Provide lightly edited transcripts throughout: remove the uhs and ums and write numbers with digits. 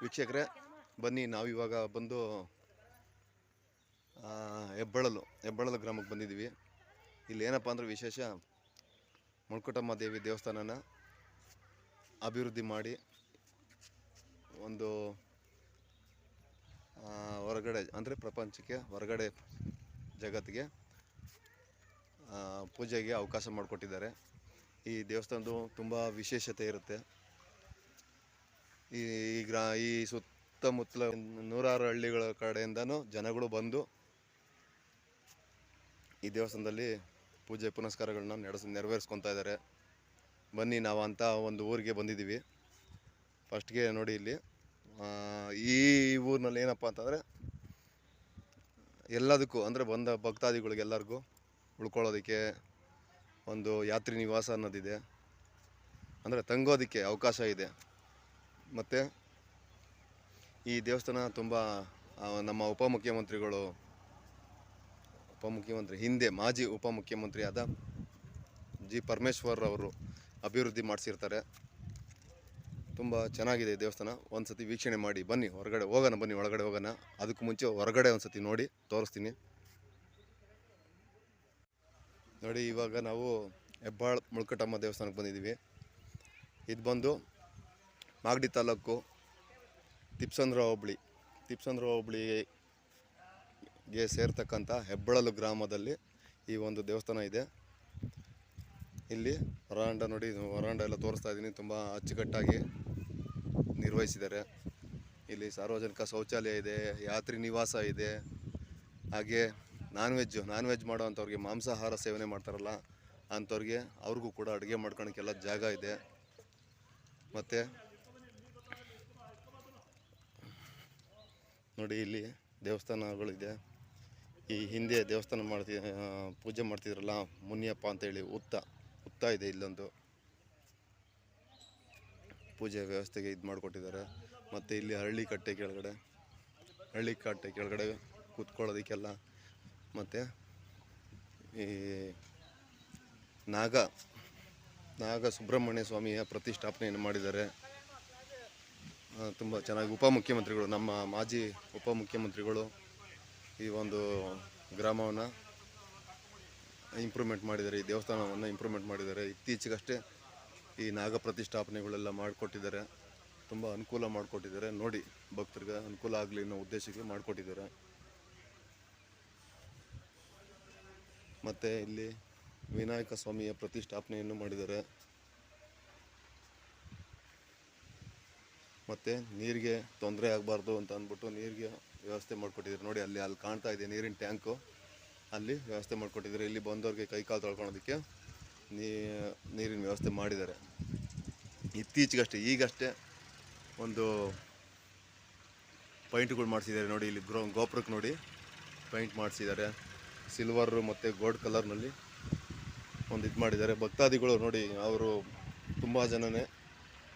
ವೀಕ್ಷಕರೇ, ಬನ್ನಿ ನಾವಿವಾಗ ಬಂದು ಹೆಬ್ಬಳಲು ಗ್ರಾಮಕ್ಕೆ ಬಂದಿದ್ದೀವಿ. ಇಲ್ಲಿ ಏನಪ್ಪ ಅಂದ್ರೆ ವಿಶೇಷ, ಮುಳ್ಕುಟಮ್ಮ ದೇವಿ ದೇವಸ್ಥಾನನ ಅಭಿವೃದ್ಧಿ ಮಾಡಿ ಒಂದು ಹೊರಗಡೆ ಅಂದರೆ ಪ್ರಪಂಚಕ್ಕೆ ಹೊರಗಡೆ ಜಗತ್ತಿಗೆ ಪೂಜೆಗೆ ಅವಕಾಶ ಮಾಡಿಕೊಟ್ಟಿದ್ದಾರೆ. ಈ ದೇವಸ್ಥಾನದ್ದು ತುಂಬ ವಿಶೇಷತೆ ಇರುತ್ತೆ. ಈ ಸುತ್ತಮುತ್ತಲ ನೂರಾರು ಹಳ್ಳಿಗಳ ಕಡೆಯಿಂದನೂ ಜನಗಳು ಬಂದು ಈ ದೇವಸ್ಥಾನದಲ್ಲಿ ಪೂಜೆ ಪುನಸ್ಕಾರಗಳನ್ನ ನೆರವೇರಿಸ್ಕೊತಾ ಇದ್ದಾರೆ. ಬನ್ನಿ, ನಾವು ಅಂತ ಒಂದು ಊರಿಗೆ ಬಂದಿದ್ದೀವಿ. ಫಸ್ಟ್ಗೆ ನೋಡಿ, ಇಲ್ಲಿ ಈ ಊರಿನಲ್ಲಿ ಏನಪ್ಪ ಅಂತಂದರೆ ಎಲ್ಲದಕ್ಕೂ ಅಂದರೆ ಬಂದ ಭಕ್ತಾದಿಗಳಿಗೆಲ್ಲರಿಗೂ ಉಳ್ಕೊಳ್ಳೋದಕ್ಕೆ ಒಂದು ಯಾತ್ರಿ ನಿವಾಸ ಅನ್ನೋದಿದೆ, ಅಂದರೆ ತಂಗೋದಕ್ಕೆ ಅವಕಾಶ ಇದೆ. ಮತ್ತು ಈ ದೇವಸ್ಥಾನ ತುಂಬ ನಮ್ಮ ಹಿಂದೆ ಮಾಜಿ ಉಪಮುಖ್ಯಮಂತ್ರಿ ಆದ ಜಿ ಪರಮೇಶ್ವರ್ ಅವರು ಅಭಿವೃದ್ಧಿ ಮಾಡಿಸಿರ್ತಾರೆ. ತುಂಬ ಚೆನ್ನಾಗಿದೆ ದೇವಸ್ಥಾನ. ಒಂದು ಸತಿ ವೀಕ್ಷಣೆ ಮಾಡಿ ಬನ್ನಿ. ಹೊರಗಡೆ ಹೋಗೋಣ. ಅದಕ್ಕೂ ಮುಂಚೆ ಹೊರಗಡೆ ಒಂದು ಸತಿ ನೋಡಿ ತೋರಿಸ್ತೀನಿ. ನೋಡಿ, ಇವಾಗ ನಾವು ಹೆಬ್ಬಾಳ್ ಮುಳ್ಕುಟಮ್ಮ ದೇವಸ್ಥಾನಕ್ಕೆ ಬಂದಿದ್ದೀವಿ. ಇದು ಬಂದು ಮಾಗಡಿ ತಾಲೂಕು ತಿಪ್ಸಂದ್ರ ಹೋಬಳಿಗೆ ಸೇರ್ತಕ್ಕಂಥ ಹೆಬ್ಬಳಲು ಗ್ರಾಮದಲ್ಲಿ ಈ ಒಂದು ದೇವಸ್ಥಾನ ಇದೆ. ಇಲ್ಲಿ ವರಾಂಡ ನೋಡಿ, ವರಾಂಡ ಎಲ್ಲ ತೋರಿಸ್ತಾ ಇದ್ದೀನಿ. ತುಂಬ ಅಚ್ಚುಕಟ್ಟಾಗಿ ನಿರ್ವಹಿಸಿದ್ದಾರೆ. ಇಲ್ಲಿ ಸಾರ್ವಜನಿಕ ಶೌಚಾಲಯ ಇದೆ, ಯಾತ್ರಿ ನಿವಾಸ ಇದೆ. ಹಾಗೆ ನಾನ್ ವೆಜ್ ಮಾಡೋ ಅಂಥವ್ರಿಗೆ, ಮಾಂಸಾಹಾರ ಸೇವನೆ ಮಾಡ್ತಾರಲ್ಲ ಅಂಥವ್ರಿಗೆ ಅವ್ರಿಗೂ ಕೂಡ ಅಡುಗೆ ಮಾಡ್ಕೊಳಕ್ಕೆಲ್ಲ ಜಾಗ ಇದೆ. ಮತ್ತು ನೋಡಿ, ಇಲ್ಲಿ ದೇವಸ್ಥಾನಗಳಿದೆ. ಈ ಹಿಂದೆ ದೇವಸ್ಥಾನ ಪೂಜೆ ಮಾಡ್ತಿದ್ರಲ್ಲ ಮುನಿಯಪ್ಪ ಅಂತೇಳಿ ಹುತ್ತ ಇದೆ. ಇಲ್ಲೊಂದು ಪೂಜೆ ವ್ಯವಸ್ಥೆಗೆ ಇದು ಮಾಡಿಕೊಟ್ಟಿದ್ದಾರೆ. ಮತ್ತು ಇಲ್ಲಿ ಹಳ್ಳಿ ಕಟ್ಟೆ ಕೆಳಗಡೆ ಕೂತ್ಕೊಳ್ಳೋದಕ್ಕೆಲ್ಲ, ಮತ್ತು ಈ ನಾಗ ಸುಬ್ರಹ್ಮಣ್ಯ ಸ್ವಾಮಿಯ ಪ್ರತಿಷ್ಠಾಪನೆಯನ್ನು ಮಾಡಿದ್ದಾರೆ. ತುಂಬ ಚೆನ್ನಾಗಿ ನಮ್ಮ ಮಾಜಿ ಉಪಮುಖ್ಯಮಂತ್ರಿಗಳು ಈ ಒಂದು ಗ್ರಾಮವನ್ನು ಇಂಪ್ರೂವ್ಮೆಂಟ್ ಮಾಡಿದ್ದಾರೆ, ಈ ದೇವಸ್ಥಾನವನ್ನು ಇಂಪ್ರೂವ್ಮೆಂಟ್ ಮಾಡಿದ್ದಾರೆ. ಇತ್ತೀಚೆಗಷ್ಟೇ ಈ ನಾಗ ಪ್ರತಿಷ್ಠಾಪನೆಗಳೆಲ್ಲ ಮಾಡಿಕೊಟ್ಟಿದ್ದಾರೆ. ತುಂಬ ಅನುಕೂಲ ಮಾಡಿಕೊಟ್ಟಿದ್ದಾರೆ. ನೋಡಿ, ಭಕ್ತರಿಗೆ ಅನುಕೂಲ ಆಗಲಿ ಅನ್ನೋ ಉದ್ದೇಶಕ್ಕೆ ಮಾಡಿಕೊಟ್ಟಿದ್ದಾರೆ. ಮತ್ತು ಇಲ್ಲಿ ವಿನಾಯಕ ಸ್ವಾಮಿಯ ಪ್ರತಿಷ್ಠಾಪನೆಯನ್ನು ಮಾಡಿದ್ದಾರೆ. ಮತ್ತು ನೀರಿಗೆ ತೊಂದರೆ ಆಗಬಾರ್ದು ಅಂತ ಅಂದ್ಬಿಟ್ಟು ನೀರಿಗೆ ವ್ಯವಸ್ಥೆ ಮಾಡಿಕೊಟ್ಟಿದ್ದಾರೆ. ನೋಡಿ, ಅಲ್ಲಿ ಕಾಣ್ತಾ ಇದೆ ನೀರಿನ ಟ್ಯಾಂಕು, ಅಲ್ಲಿ ವ್ಯವಸ್ಥೆ ಮಾಡಿಕೊಟ್ಟಿದ್ದಾರೆ. ಇಲ್ಲಿ ಬಂದವ್ರಿಗೆ ಕೈಕಾಲು ತೊಳ್ಕೊಳೋದಕ್ಕೆ ನೀರಿನ ವ್ಯವಸ್ಥೆ ಮಾಡಿದ್ದಾರೆ. ಈಗಷ್ಟೇ ಒಂದು ಪೈಂಟ್ಗಳು ಮಾಡಿಸಿದ್ದಾರೆ. ನೋಡಿ, ಇಲ್ಲಿ ಗೋಪುರಕ್ಕೆ ನೋಡಿ ಪೈಂಟ್ ಮಾಡಿಸಿದ್ದಾರೆ. ಸಿಲ್ವರು ಮತ್ತು ಗೋಲ್ಡ್ ಕಲರ್ನಲ್ಲಿ ಒಂದು ಇದು ಮಾಡಿದ್ದಾರೆ. ಭಕ್ತಾದಿಗಳು ನೋಡಿ, ಅವರು ತುಂಬ ಜನನೇ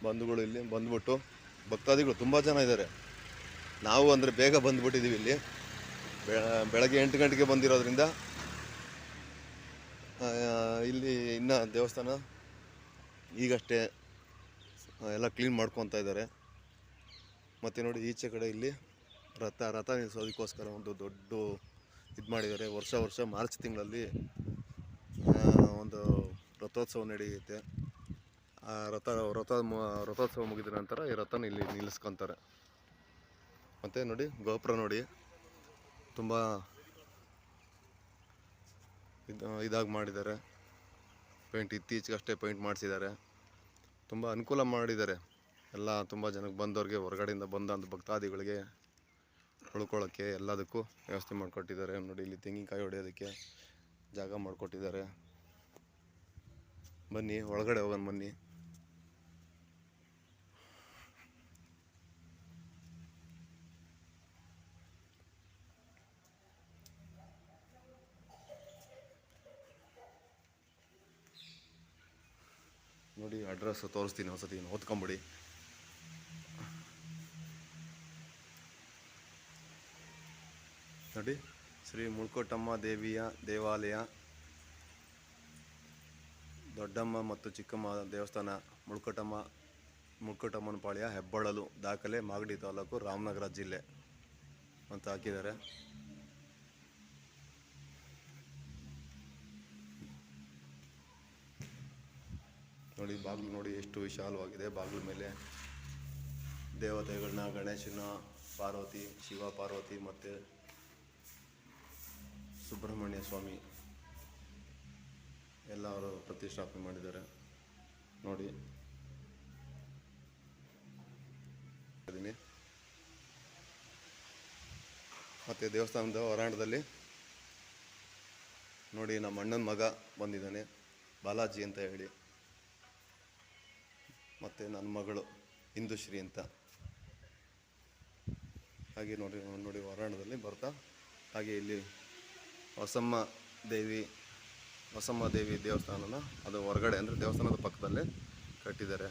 ಬಂಧುಗಳು ಇಲ್ಲಿ ಬಂದ್ಬಿಟ್ಟು, ಭಕ್ತಾದಿಗಳು ತುಂಬ ಜನ ಇದ್ದಾರೆ. ನಾವು ಅಂದರೆ ಬೇಗ ಬಂದುಬಿಟ್ಟಿದ್ದೀವಿ. ಇಲ್ಲಿ ಬೆಳಗ್ಗೆ 8 ಗಂಟೆಗೆ ಬಂದಿರೋದ್ರಿಂದ ಇಲ್ಲಿ ಇನ್ನೂ ದೇವಸ್ಥಾನ ಈಗಷ್ಟೇ ಎಲ್ಲ ಕ್ಲೀನ್ ಮಾಡ್ಕೊತಾ ಇದ್ದಾರೆ. ಮತ್ತು ನೋಡಿ, ಈಚೆ ಕಡೆ ಇಲ್ಲಿ ರಥ ನಿಲ್ಲಿಸೋದಕ್ಕೋಸ್ಕರ ಒಂದು ದೊಡ್ಡ ಇದು ಮಾಡಿದ್ದಾರೆ. ವರ್ಷ ಮಾರ್ಚ್ ತಿಂಗಳಲ್ಲಿ ಒಂದು ರಥೋತ್ಸವ ನಡೆಯುತ್ತೆ. ಆ ರಥೋತ್ಸವ ಮುಗಿದ ನಂತರ ಈ ರಥನ ಇಲ್ಲಿ ನಿಲ್ಲಿಸ್ಕೊತಾರೆ. ಮತ್ತು ನೋಡಿ, ಗೋಪುರ ನೋಡಿ ತುಂಬ ಇದಾಗಿ ಮಾಡಿದ್ದಾರೆ. ಇತ್ತೀಚೆಗಷ್ಟೇ ಪೇಂಟ್ ಮಾಡಿಸಿದ್ದಾರೆ. ತುಂಬ ಅನುಕೂಲ ಮಾಡಿದ್ದಾರೆ. ಎಲ್ಲ ತುಂಬ ಜನಕ್ಕೆ ಬಂದವ್ರಿಗೆ, ಹೊರಗಡೆಯಿಂದ ಬಂದಂಥ ಭಕ್ತಾದಿಗಳಿಗೆ ಉಳ್ಕೊಳ್ಳೋಕ್ಕೆ ಎಲ್ಲದಕ್ಕೂ ವ್ಯವಸ್ಥೆ ಮಾಡಿಕೊಟ್ಟಿದ್ದಾರೆ. ನೋಡಿ, ಇಲ್ಲಿ ತೆಂಗಿನಕಾಯಿ ಹೊಡೆಯೋದಕ್ಕೆ ಜಾಗ ಮಾಡಿಕೊಟ್ಟಿದ್ದಾರೆ. ಬನ್ನಿ, ಒಳಗಡೆ ಹೋಗೋಣ ಬನ್ನಿ. ನೋಡಿ, ಅಡ್ರೆಸ್ ತೋರಿಸ್ತೀನಿ, ಒಂದ್ಸತಿ ಓದ್ಕೊಂಬಿಡಿ. ನೋಡಿ, ಶ್ರೀ ಮುಳ್ಕುಟಮ್ಮ ದೇವಿಯ ದೇವಾಲಯ, ದೊಡ್ಡಮ್ಮ ಮತ್ತು ಚಿಕ್ಕಮ್ಮ ದೇವಸ್ಥಾನ, ಮುಳ್ಕುಟಮ್ಮ ಮುಕ್ಕುಟಮ್ಮನ ಪಾಳ್ಯ ಹೆಬ್ಬಾಳಲು, ದಾಖಲೆ ಮಾಗಡಿ ತಾಲೂಕು, ರಾಮನಗರ ಜಿಲ್ಲೆ ಅಂತ ಹಾಕಿದ್ದಾರೆ. ನೋಡಿ ಬಾಗಿಲು ನೋಡಿ ಎಷ್ಟು ವಿಶಾಲವಾಗಿದೆ. ಬಾಗಿಲ ಮೇಲೆ ದೇವತೆಗಳನ್ನ, ಗಣೇಶನ, ಪಾರ್ವತಿ, ಶಿವ ಪಾರ್ವತಿ ಮತ್ತು ಸುಬ್ರಹ್ಮಣ್ಯ ಸ್ವಾಮಿ ಎಲ್ಲರೂ ಪ್ರತಿಷ್ಠಾಪನೆ ಮಾಡಿದ್ದಾರೆ. ನೋಡಿ ಮತ್ತು ದೇವಸ್ಥಾನದ ಹೊರಾಂಗಣದಲ್ಲಿ ನೋಡಿ ನಮ್ಮ ಅಣ್ಣನ ಮಗ ಬಂದಿದ್ದಾನೆ, ಬಾಲಾಜಿ ಅಂತ ಹೇಳಿ. ಮತ್ತು ನನ್ನ ಮಗಳು ಇಂದುಶ್ರೀ ಅಂತ. ಹಾಗೆ ನೋಡಿ ಹೊರಾಂಗಣದಲ್ಲಿ ಬರ್ತಾ ಹಾಗೆ ಇಲ್ಲಿ ಹೊಸಮ್ಮ ದೇವಿ ದೇವಸ್ಥಾನನ ಅದು ಹೊರಗಡೆ ಅಂದರೆ ದೇವಸ್ಥಾನದ ಪಕ್ಕದಲ್ಲೇ ಕಟ್ಟಿದ್ದಾರೆ.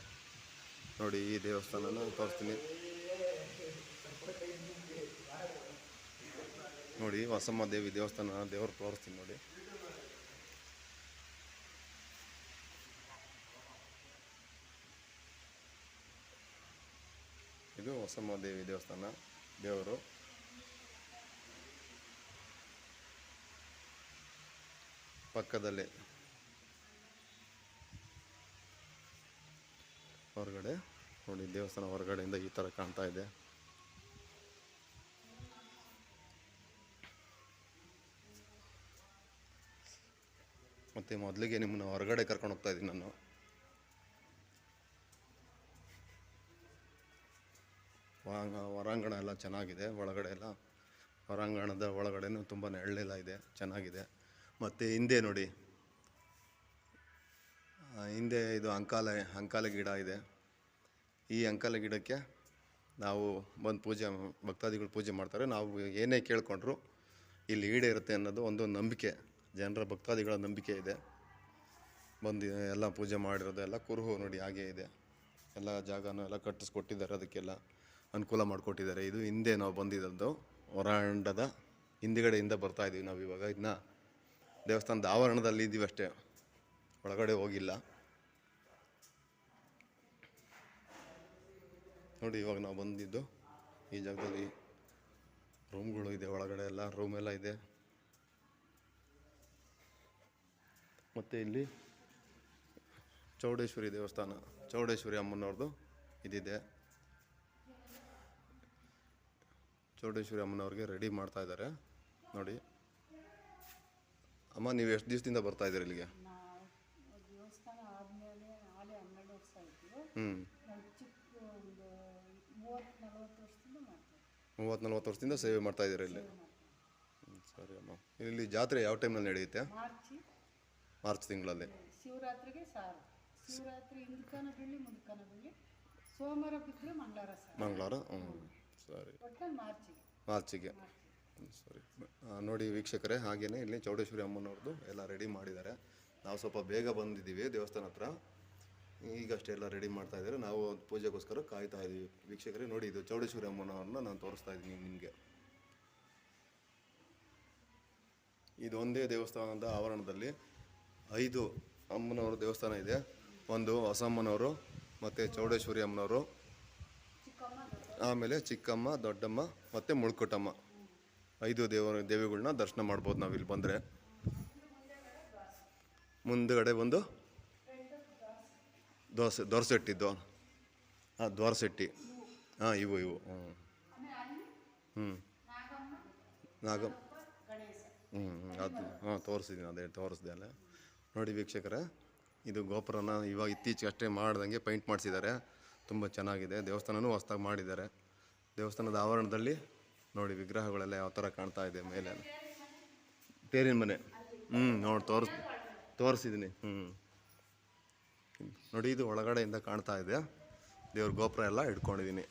ನೋಡಿ ಈ ದೇವಸ್ಥಾನನ ತೋರಿಸ್ತೀನಿ. ನೋಡಿ ಹೊಸಮ್ಮ ದೇವಿ ದೇವಸ್ಥಾನ ದೇವರು ತೋರಿಸ್ತೀನಿ ನೋಡಿ. ಇದು ಹೊಸಮ್ಮ ದೇವಿ ದೇವಸ್ಥಾನ ದೇವರು. ಪಕ್ಕದಲ್ಲೇ ಹೊರಗಡೆ ನೋಡಿ ದೇವಸ್ಥಾನ ಹೊರಗಡೆಯಿಂದ ಈ ಥರ ಕಾಣ್ತಾ ಇದೆ. ಮತ್ತು ಮೊದಲಿಗೆ ನಿಮ್ಮನ್ನು ಹೊರಗಡೆ ಕರ್ಕೊಂಡು ಹೋಗ್ತಾ ಇದ್ದೀನಿ ನಾನು. ಹೊರಾಂಗಣ ಎಲ್ಲ ಚೆನ್ನಾಗಿದೆ. ಒಳಗಡೆ ಎಲ್ಲ ಹೊರಾಂಗಣದ ಒಳಗಡೆನೂ ತುಂಬ ನೆರಳೆಲ್ಲ ಇದೆ, ಚೆನ್ನಾಗಿದೆ. ಮತ್ತು ಹಿಂದೆ ನೋಡಿ, ಹಿಂದೆ ಇದು ಅಂಕಾಲ ಗಿಡ ಇದೆ. ಈ ಅಂಕಾಲ ಗಿಡಕ್ಕೆ ನಾವು ಬಂದು ಭಕ್ತಾದಿಗಳು ಪೂಜೆ ಮಾಡ್ತಾರೆ. ನಾವು ಏನೇ ಕೇಳ್ಕೊಂಡ್ರು ಇಲ್ಲಿ ಈಡೇರುತ್ತೆ ಅನ್ನೋದು ಒಂದು ನಂಬಿಕೆ, ಜನರ ಭಕ್ತಾದಿಗಳ ನಂಬಿಕೆ ಇದೆ. ಬಂದು ಎಲ್ಲ ಪೂಜೆ ಮಾಡಿರೋದು ಎಲ್ಲ ಕುರುಹು ನೋಡಿ ಹಾಗೇ ಇದೆ. ಎಲ್ಲ ಜಾಗನೂ ಎಲ್ಲ ಕಟ್ಟಿಸ್ಕೊಟ್ಟಿದ್ದಾರೆ, ಅದಕ್ಕೆಲ್ಲ ಅನುಕೂಲ ಮಾಡಿಕೊಟ್ಟಿದ್ದಾರೆ. ಇದು ಹಿಂದೆ ನಾವು ಬಂದಿದ್ದು ಹೊರಾಂಗಣದ ಹಿಂದುಗಡೆಯಿಂದ ಬರ್ತಾಯಿದ್ದೀವಿ ನಾವು ಇವಾಗ. ಇನ್ನು ದೇವಸ್ಥಾನದ ಆವರಣದಲ್ಲಿ ಇದ್ದೀವಿ ಅಷ್ಟೇ, ಒಳಗಡೆ ಹೋಗಿಲ್ಲ. ನೋಡಿ ಇವಾಗ ನಾವು ಬಂದಿದ್ದು ಈ ಜಾಗದಲ್ಲಿ ರೂಮ್ಗಳು ಇದೆ, ಒಳಗಡೆ ಎಲ್ಲ ರೂಮೆಲ್ಲ ಇದೆ. ಮತ್ತು ಇಲ್ಲಿ ಚೌಡೇಶ್ವರಿ ದೇವಸ್ಥಾನ, ಚೌಡೇಶ್ವರಿ ಅಮ್ಮನವ್ರದ್ದು ಇದಿದೆ. ಚೌಡೇಶ್ವರಿ ಅಮ್ಮನವ್ರಿಗೆ ರೆಡಿ ಮಾಡ್ತಾ ಇದ್ದಾರೆ ನೋಡಿ. ಅಮ್ಮ ನೀವು ಎಷ್ಟು ದಿವಸದಿಂದ ಬರ್ತಾ ಇದ್ದೀರಿ ಇಲ್ಲಿಗೆ? ದೇವಸ್ಥಾನ ಆದಮೇಲೆ 12 ವರ್ಷ ಆಯಿತು. 30-40 ವರ್ಷದಿಂದ ಸೇವೆ ಮಾಡ್ತಾ ಇದ್ದೀರಾ ಇಲ್ಲಿ? ಸರಿ ಅಮ್ಮ. ಇಲ್ಲಿ ಜಾತ್ರೆ ಯಾವ ಟೈಮ್ನಲ್ಲಿ ನಡೆಯುತ್ತೆ? ಮಾರ್ಚ್ ತಿಂಗಳಲ್ಲಿ. ಶಿವರಾತ್ರಿಗೆ ಸಾರು, ಶಿವರಾತ್ರಿ ಹಿಂದ್ಕನ ಬೀಳಿ ಮುಂದ್ಕನ ಬೀಳಿ, ಸೋಮವಾರ ಬಿಟ್ಟರೆ ಮಂಗಳವಾರ. ಸರಿ, ಮಾರ್ಚಿಗೆ. ಸರಿ ನೋಡಿ ವೀಕ್ಷಕರೇ, ಹಾಗೆಯೇ ಇಲ್ಲಿ ಚೌಡೇಶ್ವರಿ ಅಮ್ಮನವ್ರದ್ದು ಎಲ್ಲ ರೆಡಿ ಮಾಡಿದ್ದಾರೆ. ನಾವು ಸ್ವಲ್ಪ ಬೇಗ ಬಂದಿದ್ದೀವಿ ದೇವಸ್ಥಾನ ಹತ್ರ, ಈಗಷ್ಟೇ ಎಲ್ಲ ರೆಡಿ ಮಾಡ್ತಾ ಇದ್ದಾರೆ. ನಾವು ಪೂಜೆಗೋಸ್ಕರ ಕಾಯ್ತಾ ಇದ್ದೀವಿ ವೀಕ್ಷಕರೇ. ನೋಡಿ ಇದು ಚೌಡೇಶ್ವರಿ ಅಮ್ಮನವ್ರನ್ನ ನಾನು ತೋರಿಸ್ತಾ ಇದ್ದೀನಿ ನಿಮಗೆ. ಇದೊಂದೇ ದೇವಸ್ಥಾನದ ಆವರಣದಲ್ಲಿ 5 ಅಮ್ಮನವ್ರ ದೇವಸ್ಥಾನ ಇದೆ. ಒಂದು ಹೊಸಮ್ಮನವರು, ಮತ್ತು ಚೌಡೇಶ್ವರಿ ಅಮ್ಮನವರು, ಆಮೇಲೆ ಚಿಕ್ಕಮ್ಮ, ದೊಡ್ಡಮ್ಮ ಮತ್ತು ಮುಳ್ಕುಟಮ್ಮ, 5 ದೇವಿಗಳನ್ನ ದರ್ಶನ ಮಾಡ್ಬೋದು ನಾವು ಇಲ್ಲಿ ಬಂದರೆ. ಮುಂದುಗಡೆ ಬಂದು ದೋರ್ಸೆಟ್ಟಿದ್ದು, ದ್ವಾರಸೆಟ್ಟಿ, ಇವು ನಾಗಮ್ಮ, ಅದು ತೋರಿಸಿದ್ದೀನಿ, ಅದೇ ತೋರಿಸ್ದೆ ಅಲ್ಲ. ನೋಡಿ ವೀಕ್ಷಕರೇ, ಇದು ಗೋಪುರನ ಇವಾಗ ಇತ್ತೀಚೆಗೆ ಅಷ್ಟೇ ಮಾಡ್ದಂಗೆ ಪೈಂಟ್ ಮಾಡಿಸಿದ್ದಾರೆ. ತುಂಬ ಚೆನ್ನಾಗಿದೆ. ದೇವಸ್ಥಾನವೂ ಹೊಸ್ದಾಗಿ ಮಾಡಿದ್ದಾರೆ. ದೇವಸ್ಥಾನದ ಆವರಣದಲ್ಲಿ ನೋಡಿ ವಿಗ್ರಹಗಳೆಲ್ಲ ಯಾವ ಥರ ಕಾಣ್ತಾ ಇದೆ ಮೇಲೆ. ತೇರಿನ ಮನೆ ನೋಡಿ ತೋರಿಸಿದ್ದೀನಿ. ನೋಡಿ ಇದು ಒಳಗಡೆಯಿಂದ ಕಾಣ್ತಾ ಇದೆ. ದೇವ್ರ ಗೋಪುರ ಎಲ್ಲ ಇಟ್ಕೊಂಡಿದ್ದೀನಿ.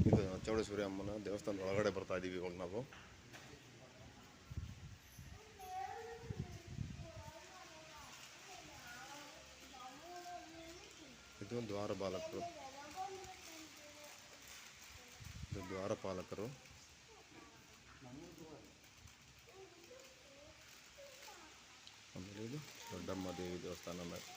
ಇದು ಚೌಡೇಶ್ವರಿ ಅಮ್ಮನ ದೇವಸ್ಥಾನದ ಒಳಗಡೆ ಬರ್ತಾ ಇದ್ದೀವಿ ಇವಾಗ ನಾವು. ಇದು ಇನ್ನು ದ್ವಾರಪಾಲಕರು, ಇದು ದ್ವಾರಪಾಲಕರು. ಆಮೇಲೆ ಇದು ದೊಡ್ಡಮ್ಮ ದೇವಿ ದೇವಸ್ಥಾನ ಮೇಲೆ.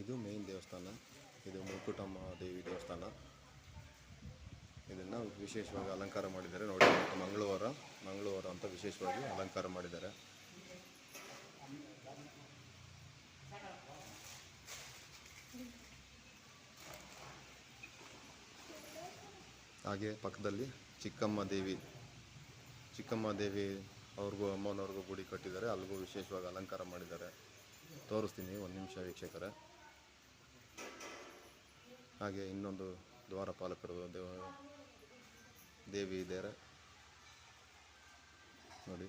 ಇದು ಮೇನ್ ದೇವಸ್ಥಾನ, ಇದು ಮುಕ್ಕುಟಮ್ಮ ದೇವಿ ದೇವಸ್ಥಾನ. ಇದನ್ನು ವಿಶೇಷವಾಗಿ ಅಲಂಕಾರ ಮಾಡಿದ್ದಾರೆ ನೋಡಿ. ಮಂಗಳವಾರ ಅಂತ ವಿಶೇಷವಾಗಿ ಅಲಂಕಾರ ಮಾಡಿದ್ದಾರೆ. ಹಾಗೆ ಪಕ್ಕದಲ್ಲಿ ಚಿಕ್ಕಮ್ಮ ದೇವಿ ಅವ್ರಿಗೂ ಅಮ್ಮನವ್ರಿಗೂ ಗುಡಿ ಕಟ್ಟಿದ್ದಾರೆ. ಅಲ್ಲಿಗೂ ವಿಶೇಷವಾಗಿ ಅಲಂಕಾರ ಮಾಡಿದ್ದಾರೆ. ತೋರಿಸ್ತೀನಿ, ಒಂದು ನಿಮಿಷ ವೀಕ್ಷಕರೇ. ಹಾಗೆ ಇನ್ನೊಂದು ದ್ವಾರಪಾಲಕರು ದೇವಿ ಇದ್ದಾರೆ ನೋಡಿ.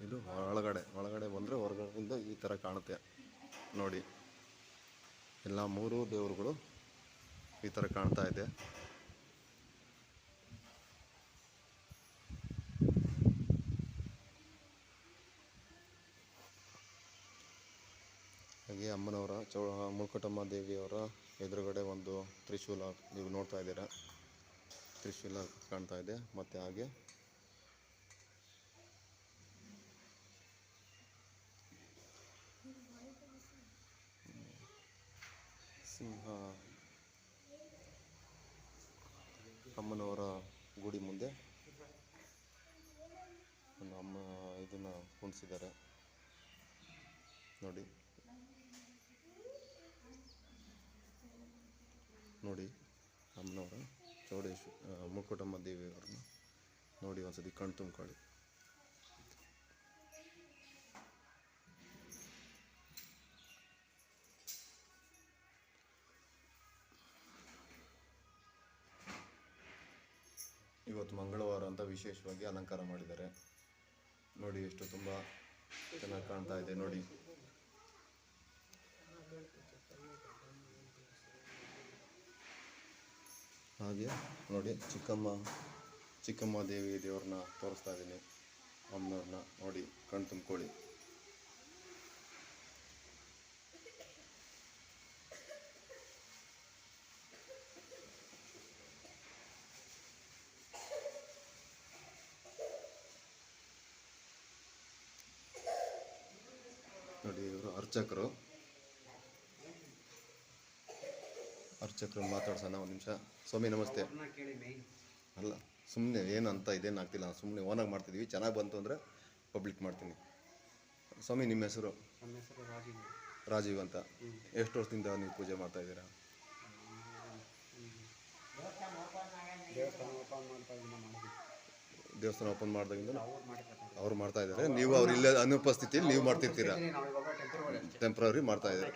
ಇದು ಒಳಗಡೆ ಬಂದರೆ ಹೊರಗಡೆಯಿಂದ ಈ ಥರ ಕಾಣುತ್ತೆ ನೋಡಿ. ಎಲ್ಲ 3 ದೇವರುಗಳು ಈ ಥರ ಕಾಣ್ತಾ ಇದೆ. ಹಾಗೆ ಅಮ್ಮನವರ ಮುಕ್ಕುಟಮ್ಮ ದೇವಿಯವರ ಎದುರುಗಡೆ ಒಂದು ತ್ರಿಶೂಲ ನೀವು ನೋಡ್ತಾ ಇದ್ದೀರಾ. ತ್ರಿಶೂಲ ಕಾಣ್ತಾ ಇದೆ. ಮತ್ತು ಹಾಗೆ ಸಿಂಹ, ಅಮ್ಮನವರ ಗುಡಿ ಮುಂದೆ ಒಂದು ಅಮ್ಮ ಇದನ್ನು ಕುಣಿಸಿದ್ದಾರೆ ನೋಡಿ. ಅಮ್ಮನವರ ಮುಕ್ಕುಟಮ್ಮ ದೇವಿಯವರನ್ನ ನೋಡಿ, ಒಂದ್ಸತಿ ಕಣ್ ತುಂಬ್ಕೊಳ್ಳಿ. ಇವತ್ತು ಮಂಗಳವಾರ ಅಂತ ವಿಶೇಷವಾಗಿ ಅಲಂಕಾರ ಮಾಡಿದ್ದಾರೆ ನೋಡಿ. ಎಷ್ಟು ತುಂಬ ಚೆನ್ನಾಗಿ ಕಾಣ್ತಾ ಇದೆ ನೋಡಿ. ಹಾಗೆ ನೋಡಿ, ಚಿಕ್ಕಮ್ಮ ದೇವ್ರನ್ನ ತೋರಿಸ್ತಾ ಇದ್ದೀನಿ. ಅಮ್ಮನವ್ರನ್ನ ನೋಡಿ, ಕಣ್ ತುಂಬ್ಕೊಳ್ಳಿ. ನೋಡಿ, ಇವರು ಅರ್ಚಕರು ಮಾತಾಡ್ಸೋಣ ಒಂದು ನಿಮಿಷ. ಸ್ವಾಮಿ ನಮಸ್ತೆ. ಅಲ್ಲ, ಸುಮ್ಮನೆ ಏನಂತ ಇದೇನು ಆಗ್ತಿಲ್ಲ, ಸುಮ್ಮನೆ ಓನಾಗಿ ಮಾಡ್ತಿದ್ದೀವಿ. ಚೆನ್ನಾಗಿ ಬಂತು ಅಂದರೆ ಪಬ್ಲಿಕ್ ಮಾಡ್ತೀನಿ. ಸ್ವಾಮಿ, ನಿಮ್ಮ ಹೆಸರು? ನಮ್ಮ ಹೆಸರು ರಾಜೀವ್ ಅಂತ. ಎಷ್ಟು ವರ್ಷದಿಂದ ನೀವು ಪೂಜೆ ಮಾಡ್ತಾ ಇದ್ದೀರಾ? ದೇವಸ್ಥಾನ ಓಪನ್ ಮಾಡಿದಾಗಿಂದ ಅವ್ರು ಮಾಡ್ತಾ ಇದ್ದಾರೆ. ನೀವು ಅವ್ರು ಇಲ್ಲ ಅನುಪಸ್ಥಿತಿಯಲ್ಲಿ ನೀವು ಮಾಡ್ತಿರ್ತೀರಾ? ಟೆಂಪ್ರರಿ ಮಾಡ್ತಾ ಇದ್ದಾರೆ.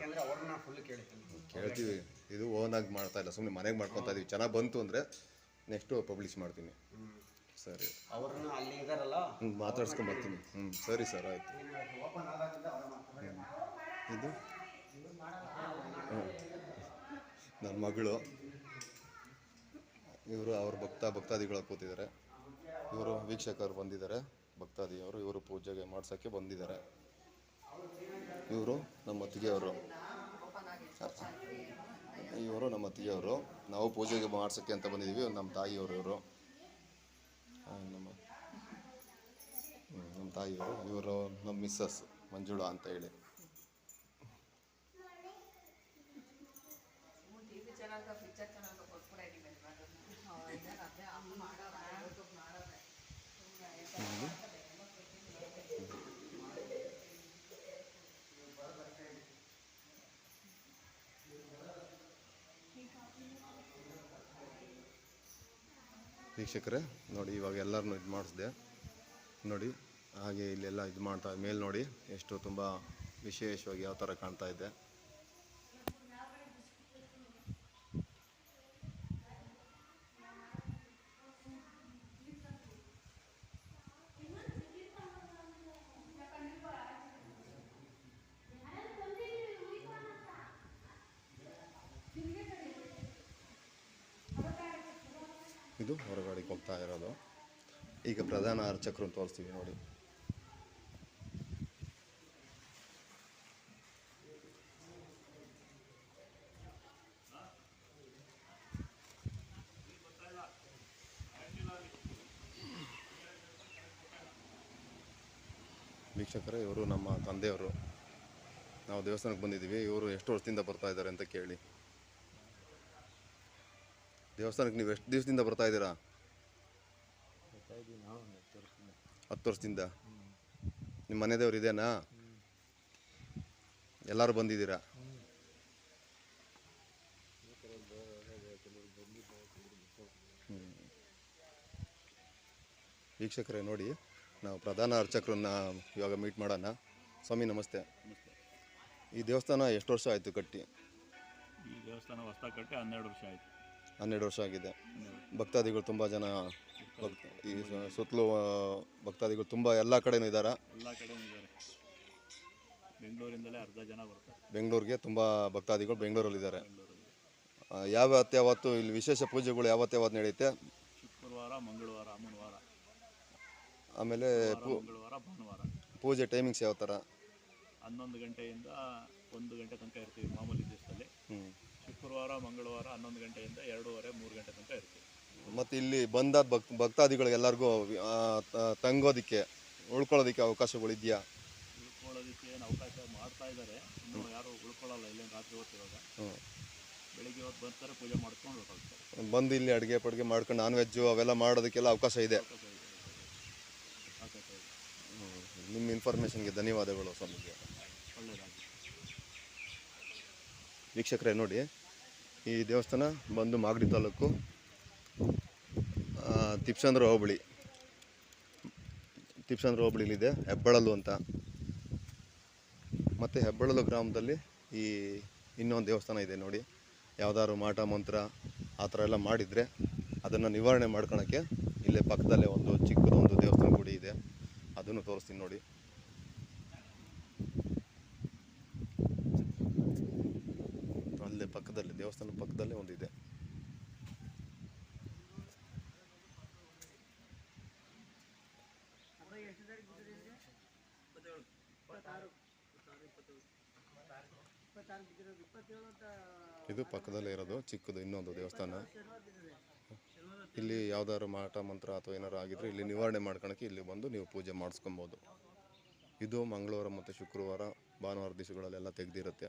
ಕೇಳ್ತೀವಿ. ಇದು ಓನಾಗಿ ಮಾಡ್ತಾ ಇಲ್ಲ, ಸುಮ್ಮನೆ ಮನೆಗೆ ಮಾಡ್ಕೊತಾ ಇದೀವಿ. ಚೆನ್ನಾಗಿ ಬಂತು ಅಂದರೆ ನೆಕ್ಸ್ಟು ಪಬ್ಲಿಷ್ ಮಾಡ್ತೀನಿ. ಸರಿ, ಮಾತಾಡ್ಸ್ಕೊಂಡು ಬರ್ತೀನಿ. ಸರಿ ಸರ್, ಆಯಿತು. ಇದು ನನ್ನ ಮಗಳು. ಇವರು ಅವ್ರ ಭಕ್ತಾದಿಗಳು ಕೂತಿದ್ದಾರೆ. ಇವರು ವೀಕ್ಷಕರು ಬಂದಿದ್ದಾರೆ, ಭಕ್ತಾದಿಯವರು. ಇವರು ಪೂಜೆಗೆ ಮಾಡ್ಸೋಕ್ಕೆ ಬಂದಿದ್ದಾರೆ. ಇವರು ನಮ್ಮ ಅತ್ತಿಗೆಯವರು. ಇವರು ನಮ್ಮ ಅತ್ತಿಗೆಯವರು. ನಾವು ಪೂಜೆಗೆ ಮಾಡ್ಸೋಕ್ಕೆ ಅಂತ ಬಂದಿದ್ದೀವಿ. ನಮ್ಮ ತಾಯಿಯವರು ಇವರು. ನಮ್ಮ ತಾಯಿಯವರು. ಇವರು ನಮ್ಮ ಮಿಸ್ಸಸ್ ಮಂಜುಳಾ ಅಂತ ಹೇಳಿ. ವೀಕ್ಷಕರೇ ನೋಡಿ, ಇವಾಗ ಎಲ್ಲರನ್ನೂ ಇದು ಮಾಡಿಸಿದೆ ನೋಡಿ. ಹಾಗೆ ಇಲ್ಲೆಲ್ಲ ಇದು ಮಾಡ್ತಾ ಮೇಲೆ ನೋಡಿ ಎಷ್ಟು ತುಂಬ ವಿಶೇಷವಾಗಿ ಯಾವ ಥರ ಕಾಣ್ತಾ ಇದೆ. ಇದು ಹೊರಗಡೆಗೆ ಹೋಗ್ತಾ ಇರೋದು. ಈಗ ಪ್ರಧಾನ ಅರ್ಚಕರನ್ನು ತೋರಿಸ್ತೀವಿ ನೋಡಿ. ವೀಕ್ಷಕರೇ, ಇವರು ನಮ್ಮ ತಂದೆಯವರು. ನಾವು ದೇವಸ್ಥಾನಕ್ಕೆ ಬಂದಿದ್ದೀವಿ. ಇವರು ಎಷ್ಟು ವರ್ಷದಿಂದ ಬರ್ತಾ ಇದ್ದಾರೆ ಅಂತ ಕೇಳಿ. ದೇವಸ್ಥಾನಕ್ಕೆ ನೀವು ಎಷ್ಟು ದಿವಸದಿಂದ ಬರ್ತಾ ಇದ್ದೀರಾ? 10 ವರ್ಷದಿಂದ. ನಿಮ್ಮ ಮನೆ ದೇವ್ರು ಇದೇನಾ? ಎಲ್ಲರೂ ಬಂದಿದ್ದೀರಾ? ವೀಕ್ಷಕರೇ ನೋಡಿ, ನಾವು ಪ್ರಧಾನ ಅರ್ಚಕರನ್ನ ಇವಾಗ ಮೀಟ್ ಮಾಡೋಣ. ಸ್ವಾಮಿ ನಮಸ್ತೆ. ಈ ದೇವಸ್ಥಾನ ಎಷ್ಟು ವರ್ಷ ಆಯಿತು ಕಟ್ಟಿ? ಈ ದೇವಸ್ಥಾನ ಹೊಸದಾಗಿ ಕಟ್ಟಿ 12 ವರ್ಷ ಆಯಿತು. 12 ವರ್ಷ ಆಗಿದೆ. ಭಕ್ತಾದಿಗಳು ತುಂಬ ಜನ ಈ ಸುತ್ತಲೂ ಭಕ್ತಾದಿಗಳು ತುಂಬ ಎಲ್ಲ ಕಡೆನೂ ಇದ್ದಾರೆ. ಎಲ್ಲ ಕಡೆನೂ ಇದ್ದಾರೆ. ಬೆಂಗಳೂರಿಂದಲೇ ಅರ್ಧ ಜನ ಬರ್ತಾರೆ. ಬೆಂಗಳೂರಿಗೆ ತುಂಬ ಭಕ್ತಾದಿಗಳು ಬೆಂಗಳೂರಲ್ಲಿದ್ದಾರೆ. ಯಾವತ್ತು ಇಲ್ಲಿ ವಿಶೇಷ ಪೂಜೆಗಳು ಯಾವತ್ತು ನಡೆಯುತ್ತೆ? ಶುಕ್ರವಾರ, ಮಂಗಳವಾರ, ಅಮ್ಮನವಾರ, ಆಮೇಲೆ ಮಂಗಳವಾರ, ಭಾನುವಾರ. ಪೂಜೆ ಟೈಮಿಂಗ್ಸ್ ಯಾವ ಥರ? 11 ಗಂಟೆಯಿಂದ 1 ಗಂಟೆ ತನಕ ಇರ್ತೀವಿ ಮಾಮೂಲಿ ದಿವಸದಲ್ಲಿ. ಶುಕ್ರವಾರ, ಮಂಗಳವಾರ 11 ಗಂಟೆಯಿಂದ 2:30, 3 ಗಂಟೆ ತನಕ ಇರ್ತೀವಿ. ಮತ್ತು ಇಲ್ಲಿ ಬಂದ ಭಕ್ತಾದಿಗಳಿಗೆ ಎಲ್ಲರಿಗೂ ತಂಗೋದಕ್ಕೆ ಉಳ್ಕೊಳ್ಳೋದಕ್ಕೆ ಅವಕಾಶಗಳು ಇದೆಯಾ? ಉಳ್ಕೊಳ್ಳೋದಕ್ಕೆ ಏನು ಅವಕಾಶ ಮಾಡ್ತಾ ಇದ್ದಾರೆ. ಇನ್ನೂ ಯಾರು ಉಳ್ಕೊಳ್ಳಲ್ಲ. ಇಲ್ಲೇನು ರಾತ್ರಿ ಹೊತ್ತು ಇವಾಗ ಬೆಳಿಗ್ಗೆ ಹೊತ್ತು ಬರ್ತಾರೆ, ಪೂಜೆ ಮಾಡ್ಕೊಂಡು ಹೊರಟೋಗ್ತಾರೆ. ಬಂದು ಇಲ್ಲಿ ಅಡುಗೆ ಪಡ್ಗೆ ಮಾಡ್ಕೊಂಡು ನಾನ್ ವೆಜ್ಜು ಅವೆಲ್ಲ ಮಾಡೋದಕ್ಕೆಲ್ಲ ಅವಕಾಶ ಇದೆ. ನಿಮ್ಮ ಇನ್ಫಾರ್ಮೇಷನ್ಗೆ ಧನ್ಯವಾದಗಳು ಸ್ವಾಮಿಗೆ. ಒಳ್ಳೆಯದಾಗಿ. ವೀಕ್ಷಕರೇ ನೋಡಿ, ಈ ದೇವಸ್ಥಾನ ಬಂದು ಮಾಗಡಿ ತಾಲೂಕು ತಿಪ್ಸಂದ್ರ ಹೋಬಳಿಲಿದೆ. ಹೆಬ್ಬಳಲು ಅಂತ. ಮತ್ತು ಹೆಬ್ಬಳಲು ಗ್ರಾಮದಲ್ಲಿ ಈ ಇನ್ನೊಂದು ದೇವಸ್ಥಾನ ಇದೆ ನೋಡಿ. ಯಾವುದಾದ್ರು ಮಾಟ ಮಂತ್ರ ಆ ಥರ ಎಲ್ಲ ಮಾಡಿದರೆ ಅದನ್ನು ನಿವಾರಣೆ ಮಾಡ್ಕೊಳಕ್ಕೆ ಇಲ್ಲೇ ಪಕ್ಕದಲ್ಲೇ ಒಂದು ಚಿಕ್ಕದೊಂದು ದೇವಸ್ಥಾನ ಗುಡಿ ಇದೆ. ಅದನ್ನು ತೋರಿಸ್ತೀನಿ ನೋಡಿ. ಅಲ್ಲೇ ಪಕ್ಕದಲ್ಲಿ ದೇವಸ್ಥಾನ ಪಕ್ಕದಲ್ಲೇ ಒಂದಿದೆ. ಇದು ಪಕ್ಕದಲ್ಲೇ ಇರೋದು ಚಿಕ್ಕದು ಇನ್ನೊಂದು ದೇವಸ್ಥಾನ. ಇಲ್ಲಿ ಯಾವ್ದಾದ್ರು ಮಾಟ ಮಂತ್ರ ಅಥವಾ ಏನಾರು ಆಗಿದ್ರೆ ಇಲ್ಲಿ ನಿವಾರಣೆ ಮಾಡ್ಕೊಳಕ್ಕೆ ಇಲ್ಲಿ ಬಂದು ನೀವು ಪೂಜೆ ಮಾಡಿಸ್ಕೊಬೋದು. ಇದು ಮಂಗಳವಾರ ಮತ್ತು ಶುಕ್ರವಾರ, ಭಾನುವಾರ ದಿವಸಗಳಲ್ಲೆಲ್ಲ ತೆಗೆದಿರುತ್ತೆ.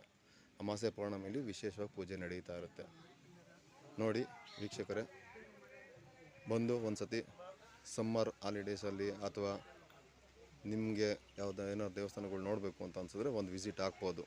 ಅಮಾವಾಸ್ಯೆ ಪೌರ್ಣಮಿಲಿ ವಿಶೇಷವಾಗಿ ಪೂಜೆ ನಡೀತಾ ಇರುತ್ತೆ ನೋಡಿ. ವೀಕ್ಷಕರೇ, ಬಂದು ಒಂದು ಸತಿ ಸಮ್ಮರ್ ಹಾಲಿಡೇಸಲ್ಲಿ ಅಥವಾ ನಿಮಗೆ ಏನಾದ್ರು ದೇವಸ್ಥಾನಗಳು ನೋಡಬೇಕು ಅಂತ ಅನ್ಸಿದ್ರೆ ಒಂದು ವಿಸಿಟ್ ಹಾಕ್ಬೋದು.